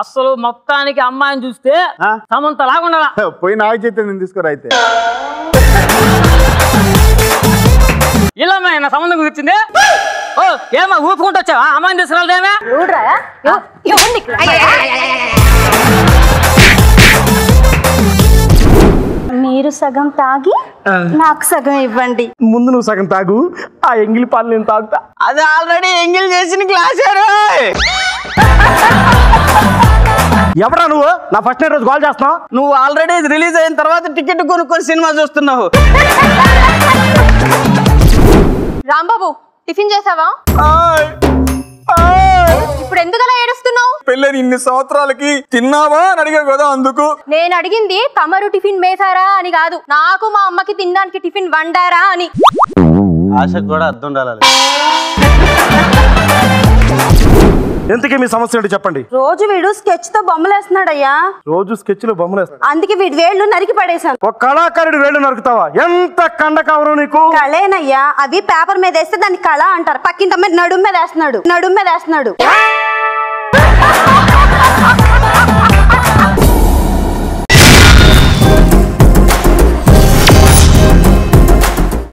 అసలు మొత్తానికి అమ్మాయిని చూస్తే సమంత లాగుండా పోయి నాగ చైతన్యం తీసుకురా అయితే. ఇలా నా సంబంధం కుదిర్చింది. ఓ ఏమా ఊపుకుంటూ వచ్చావా? అమ్మాయిని తీసుకురాలేమే. మీరు సగం తాగి నాకు సగం ఇవ్వండి. ముందు నువ్వు సగం తాగు, ఆ ఎంగిలి పాలు నేను తాగుతా. అది ఆల్రెడీ ఎంగిల్ చేసిన క్లాస్. ఎవరా నువ్వు? నా ఫస్ట్ నైట్ రోజు కాల్ చేస్తున్నావు. నువ్వు ఆల్రెడీ రిలీజ్ అయిన తర్వాత టికెట్ కొనుక్కొని సినిమా చూస్తున్నావు. రాంబాబు టిఫిన్ చేసావా? ఇప్పుడు ఎందుకలా ఏడుస్తున్నావు? పెళ్ళని ఇన్ని సంవత్సరాలకి తిన్నావా అని అడిగా కదా అందుకు. నేను అడిగింది తమరు టిఫిన్ వేసారా అని కాదు, నాకు మా అమ్మకి తినడానికి టిఫిన్ వండారా అని. ఆశకు కూడా అర్థం ఉండాలి. ఎంతకీ మీ సమస్య ఏంటి చెప్పండి. రోజు వీడు స్కెచ్ తో బొమ్మలు వేస్తున్నాడయ్యా. రోజు స్కెచ్ లో బొమ్మలు వేస్తాడు. అందుకే వీడి వేళ్ళు నరికి పడేశాను. ఒక కళాకారుడి వేళ్ళు నరుకుతావా? ఎంత కండకవరం నీకు. కళేనయ్యా, అవి పేపర్ మీద వేస్తే దాన్ని కళ అంటారు. పక్కింటి నడుము మీద వేస్తున్నాడు.